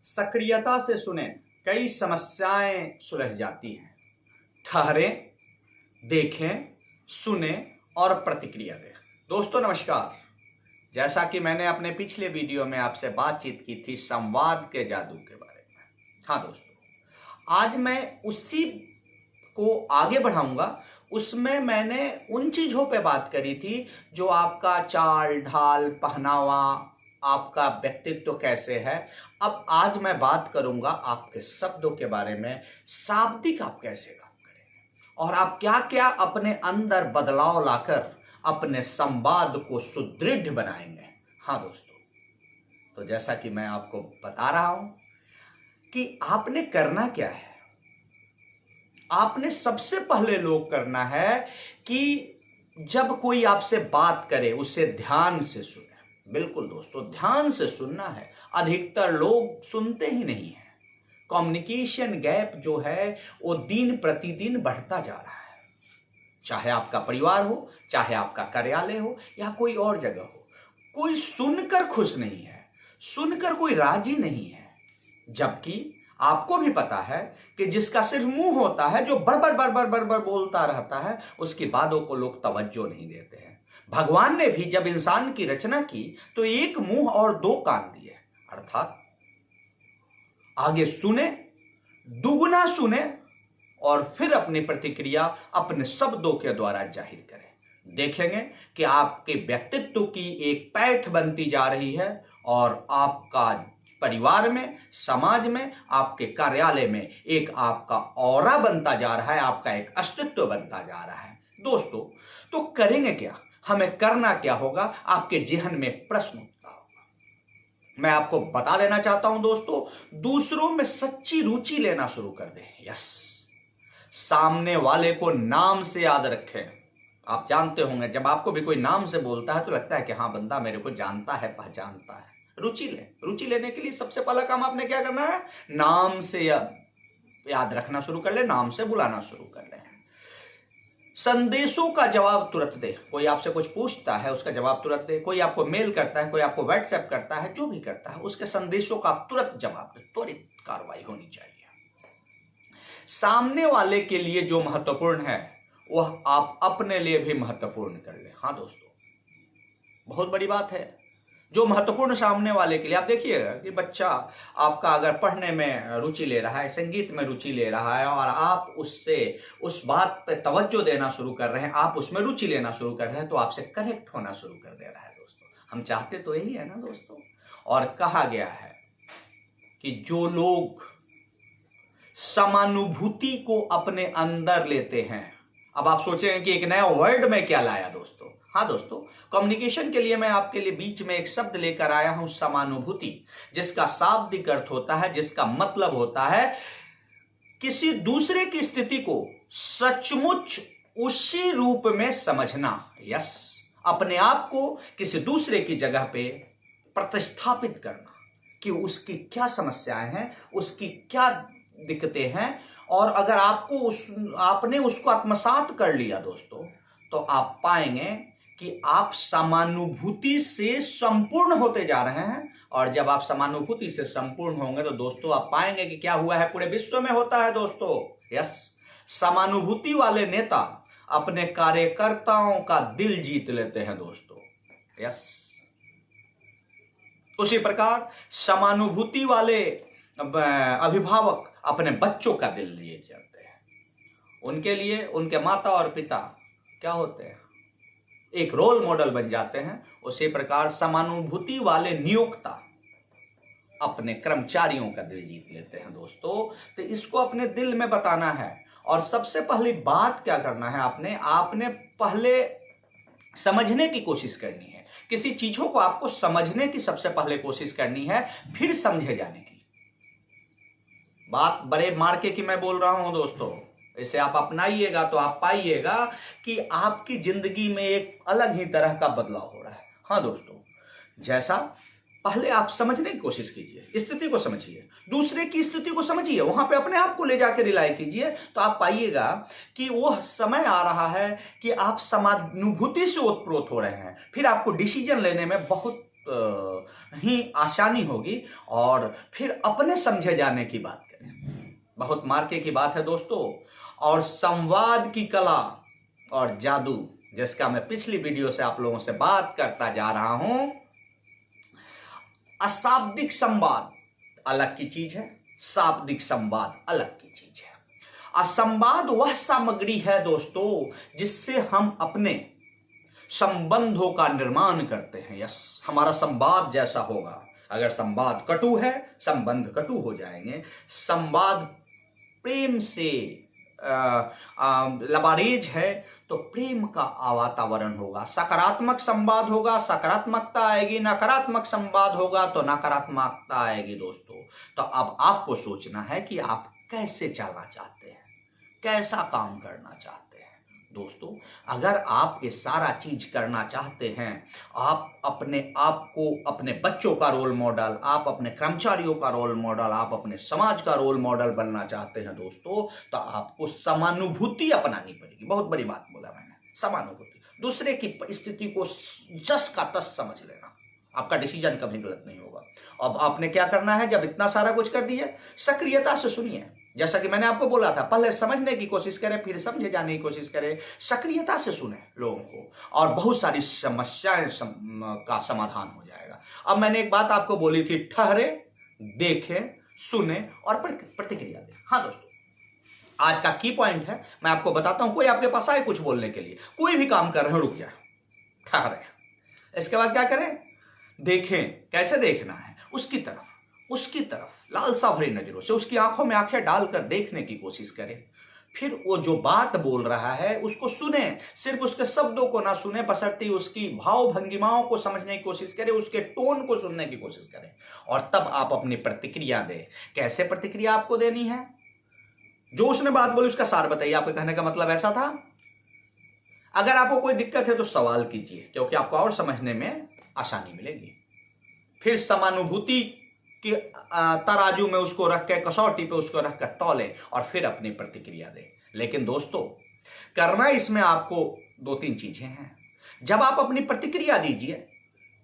सक्रियता से सुने, कई समस्याएं सुलझ जाती हैं। ठहरें, देखें, सुने और प्रतिक्रिया दें। दोस्तों नमस्कार। जैसा कि मैंने अपने पिछले वीडियो में आपसे बातचीत की थी संवाद के जादू के बारे में। हाँ दोस्तों, आज मैं उसी को आगे बढ़ाऊंगा। उसमें मैंने उन चीज़ों पे बात करी थी जो आपका चाल ढाल, पहनावा, आपका व्यक्तित्व कैसे है। अब आज मैं बात करूंगा आपके शब्दों के बारे में, शाब्दिक आप कैसे काम करेंगे और आप क्या क्या अपने अंदर बदलाव लाकर अपने संवाद को सुदृढ़ बनाएंगे। हाँ दोस्तों, तो जैसा कि मैं आपको बता रहा हूं कि आपने करना क्या है। आपने सबसे पहले लोग करना है कि जब कोई आपसे बात करे उसे ध्यान से सुने। बिल्कुल दोस्तों, ध्यान से सुनना है। अधिकतर लोग सुनते ही नहीं है। कम्युनिकेशन गैप जो है वो दिन प्रतिदिन बढ़ता जा रहा है। चाहे आपका परिवार हो, चाहे आपका कार्यालय हो या कोई और जगह हो, कोई सुनकर खुश नहीं है, सुनकर कोई राजी नहीं है। जबकि आपको भी पता है कि जिसका सिर्फ मुंह होता है, जो बड़बड़ बड़बड़ बड़बड़ बोलता रहता है, उसकी बातों को लोग तवज्जो नहीं देते हैं। भगवान ने भी जब इंसान की रचना की तो एक मुंह और दो कान दिए, अर्थात आगे सुने, दुगुना सुने और फिर अपनी प्रतिक्रिया अपने शब्दों के द्वारा जाहिर करें। देखेंगे कि आपके व्यक्तित्व की एक पैठ बनती जा रही है और आपका परिवार में, समाज में, आपके कार्यालय में एक आपका ऑरा बनता जा रहा है, आपका एक अस्तित्व बनता जा रहा है। दोस्तों, तो करेंगे क्या, हमें करना क्या होगा? आपके जेहन में प्रश्न उठता होगा। मैं आपको बता देना चाहता हूं दोस्तों, दूसरों में सच्ची रुचि लेना शुरू कर दें। यस, सामने वाले को नाम से याद रखें। आप जानते होंगे, जब आपको भी कोई नाम से बोलता है तो लगता है कि हाँ, बंदा मेरे को जानता है, पहचानता है। रुचि लें। रुचि लेने के लिए सबसे पहला काम आपने क्या करना है? नाम से याद रखना शुरू कर ले, नाम से बुलाना शुरू कर ले। संदेशों का जवाब तुरंत दे। कोई आपसे कुछ पूछता है, उसका जवाब तुरंत दे। कोई आपको मेल करता है, कोई आपको व्हाट्सएप करता है, जो भी करता है, उसके संदेशों का तुरंत जवाब दे। त्वरित कार्रवाई होनी चाहिए। सामने वाले के लिए जो महत्वपूर्ण है वह आप अपने लिए भी महत्वपूर्ण कर ले। हाँ दोस्तों, बहुत बड़ी बात है। जो महत्वपूर्ण सामने वाले के लिए, आप देखिएगा कि बच्चा आपका अगर पढ़ने में रुचि ले रहा है, संगीत में रुचि ले रहा है और आप उससे उस बात पे तवज्जो देना शुरू कर रहे हैं, आप उसमें रुचि लेना शुरू कर रहे हैं, तो आपसे कनेक्ट होना शुरू कर दे रहा है। दोस्तों, हम चाहते तो यही है ना दोस्तों। और कहा गया है कि जो लोग समानुभूति को अपने अंदर लेते हैं, अब आप सोचेंगे कि एक नया वर्ड में क्या लाया दोस्तों। हाँ दोस्तों, कम्युनिकेशन के लिए मैं आपके लिए बीच में एक शब्द लेकर आया हूं, समानुभूति, जिसका शाब्दिक अर्थ होता है, जिसका मतलब होता है किसी दूसरे की स्थिति को सचमुच उसी रूप में समझना। यस, अपने आप को किसी दूसरे की जगह पे प्रतिस्थापित करना कि उसकी क्या समस्याएं हैं, उसकी क्या दिक्कतें हैं, और अगर आपने उसको आत्मसात कर लिया दोस्तों, तो आप पाएंगे कि आप समानुभूति से संपूर्ण होते जा रहे हैं। और जब आप समानुभूति से संपूर्ण होंगे तो दोस्तों आप पाएंगे कि क्या हुआ है, पूरे विश्व में होता है दोस्तों। यस, समानुभूति वाले नेता अपने कार्यकर्ताओं का दिल जीत लेते हैं दोस्तों। यस, उसी प्रकार समानुभूति वाले अभिभावक अपने बच्चों का दिल लिए जाते हैं। उनके लिए उनके माता और पिता क्या होते हैं? एक रोल मॉडल बन जाते हैं। उसी प्रकार समानुभूति वाले नियोक्ता अपने कर्मचारियों का दिल जीत लेते हैं दोस्तों। तो इसको अपने दिल में बताना है। और सबसे पहली बात क्या करना है, आपने पहले समझने की कोशिश करनी है। किसी चीजों को आपको समझने की सबसे पहले कोशिश करनी है, फिर समझे जाने की। बात बड़े मार्के की मैं बोल रहा हूं दोस्तों, इसे आप अपनाइएगा तो आप पाइएगा कि आपकी जिंदगी में एक अलग ही तरह का बदलाव हो रहा है। हाँ दोस्तों, जैसा पहले आप समझने की कोशिश कीजिए, स्थिति को समझिए, दूसरे की स्थिति को समझिए, वहां पे अपने आप को ले जाकर रिलाई कीजिए, तो आप पाइएगा कि वह समय आ रहा है कि आप समानुभूति से ओतप्रोत हो रहे हैं। फिर आपको डिसीजन लेने में बहुत ही आसानी होगी। और फिर अपने समझे जाने की बात करें, बहुत मार्के की बात है दोस्तों। और संवाद की कला और जादू, जिसका मैं पिछली वीडियो से आप लोगों से बात करता जा रहा हूं, अशाब्दिक संवाद अलग की चीज है, शाब्दिक संवाद अलग की चीज है। असंवाद वह सामग्री है दोस्तों जिससे हम अपने संबंधों का निर्माण करते हैं। यस, हमारा संवाद जैसा होगा। अगर संवाद कटु है, संबंध कटु हो जाएंगे। संवाद प्रेम से लबारेज है तो प्रेम का वातावरण होगा। सकारात्मक संवाद होगा, सकारात्मकता आएगी। नकारात्मक संवाद होगा तो नकारात्मकता आएगी दोस्तों। तो अब आपको सोचना है कि आप कैसे चलना चाहते हैं, कैसा काम करना चाहते हैं दोस्तों। अगर आप ये सारा चीज करना चाहते हैं, आप अपने आप को, अपने बच्चों का रोल मॉडल, आप अपने कर्मचारियों का रोल मॉडल, आप अपने समाज का रोल मॉडल बनना चाहते हैं दोस्तों, तो आपको समानुभूति अपनानी पड़ेगी। बहुत बड़ी बात बोला मैंने, समानुभूति। दूसरे की स्थिति को जस का तस समझ लेना, आपका डिसीजन कभी गलत नहीं होगा। अब आपने क्या करना है, जब इतना सारा कुछ कर दिया, सक्रियता से सुनिए। जैसा कि मैंने आपको बोला था, पहले समझने की कोशिश करें, फिर समझे जाने की कोशिश करें। सक्रियता से सुने लोगों को और बहुत सारी समस्याएं का समाधान हो जाएगा। अब मैंने एक बात आपको बोली थी, ठहरे, देखें, सुने और प्रतिक्रिया दें। हाँ दोस्तों, आज का की पॉइंट है, मैं आपको बताता हूं। कोई आपके पास आए कुछ बोलने के लिए, कोई भी काम कर रहे हो, रुक जाए, ठहरे। इसके बाद क्या करें, देखें। कैसे देखना है, उसकी तरफ लालसा भरी नजरों से, उसकी आंखों में आंखें डालकर देखने की कोशिश करें। फिर वो जो बात बोल रहा है उसको सुने, सिर्फ उसके शब्दों को ना सुने, बशर्ते उसकी भाव भंगिमाओं को समझने की कोशिश करें, उसके टोन को सुनने की कोशिश करें। और तब आप अपनी प्रतिक्रिया दें। कैसे प्रतिक्रिया आपको देनी है, जो उसने बात बोली उसका सार बताइए। आपके कहने का मतलब ऐसा था। अगर आपको कोई दिक्कत है तो सवाल कीजिए, क्योंकि आपको और समझने में आसानी मिलेगी। फिर समानुभूति कि तराजू में उसको रख के, कसौटी पे उसको रख कर तौले और फिर अपनी प्रतिक्रिया दे। लेकिन दोस्तों, करना इसमें आपको 2-3 चीजें हैं। जब आप अपनी प्रतिक्रिया दीजिए,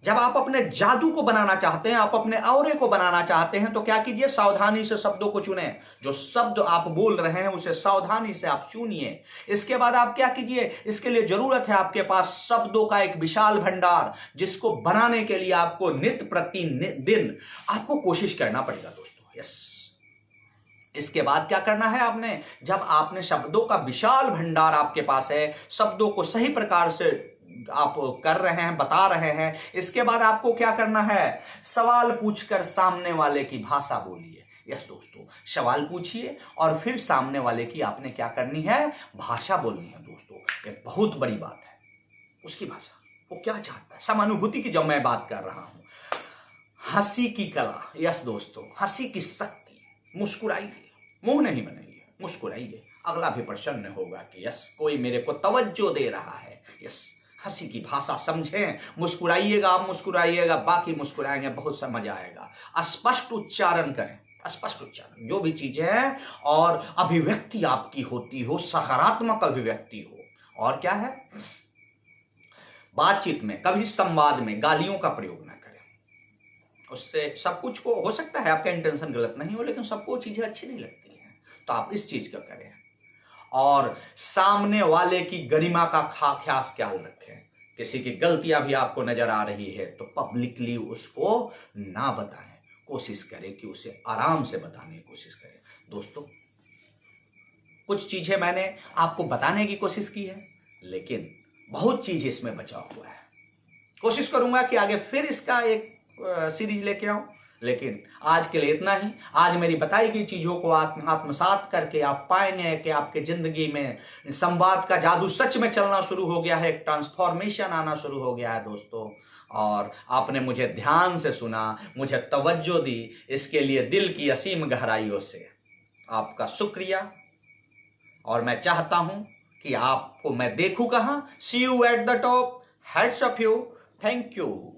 जब आप अपने जादू को बनाना चाहते हैं, आप अपने औरे को बनाना चाहते हैं, तो क्या कीजिए, सावधानी से शब्दों को चुने। जो शब्द आप बोल रहे हैं उसे सावधानी से आप चुनिए। इसके बाद आप क्या कीजिए, इसके लिए जरूरत है आपके पास शब्दों का एक विशाल भंडार, जिसको बनाने के लिए आपको नित्य प्रति दिन आपको कोशिश करना पड़ेगा दोस्तों। यस, इसके बाद क्या करना है आपने, जब आपने शब्दों का विशाल भंडार आपके पास है, शब्दों को सही प्रकार से आप कर रहे हैं, बता रहे हैं, इसके बाद आपको क्या करना है, सवाल पूछकर सामने वाले की भाषा बोलिए। यस दोस्तों, सवाल पूछिए और फिर सामने वाले की आपने क्या करनी है, भाषा बोलनी है दोस्तों। ये बहुत बड़ी बात है, उसकी भाषा, वो क्या चाहता है। समानुभूति की जब मैं बात कर रहा हूं, हंसी की कला। यस दोस्तों, हंसी की शक्ति। मुस्कुराइए, मुंह नहीं बनाइए, मुस्कुराइए। अगला भी प्रसन्न होगा कि यस, कोई मेरे को तवज्जो दे रहा है। यस, हंसी की भाषा समझें, मुस्कुराइएगा, आप मुस्कुराइएगा, बाकी मुस्कुराएंगे, बहुत समझ आएगा। स्पष्ट उच्चारण करें, स्पष्ट उच्चारण, जो भी चीजें हैं, और अभिव्यक्ति आपकी होती हो, सकारात्मक अभिव्यक्ति हो। और क्या है, बातचीत में, कभी संवाद में गालियों का प्रयोग ना करें। उससे सब कुछ को, हो सकता है आपका इंटेंशन गलत नहीं हो, लेकिन सबको चीजें अच्छी नहीं लगती हैं, तो आप इस चीज का करें। और सामने वाले की गरिमा का खास ख्याल रखें। किसी की गलतियां भी आपको नजर आ रही है तो पब्लिकली उसको ना बताएं, कोशिश करें कि उसे आराम से बताने की कोशिश करें। दोस्तों, कुछ चीजें मैंने आपको बताने की कोशिश की है, लेकिन बहुत चीजें इसमें बचा हुआ है। कोशिश करूंगा कि आगे फिर इसका एक सीरीज लेके आऊं, लेकिन आज के लिए इतना ही। आज मेरी बताई गई चीजों को आत्मसात करके आप पाएंगे कि आपके जिंदगी में संवाद का जादू सच में चलना शुरू हो गया है, एक ट्रांसफॉर्मेशन आना शुरू हो गया है दोस्तों। और आपने मुझे ध्यान से सुना, मुझे तवज्जो दी, इसके लिए दिल की असीम गहराइयों से आपका शुक्रिया। और मैं चाहता हूं कि आपको मैं देखूं कहां, see you at the top, heads of you, thank you.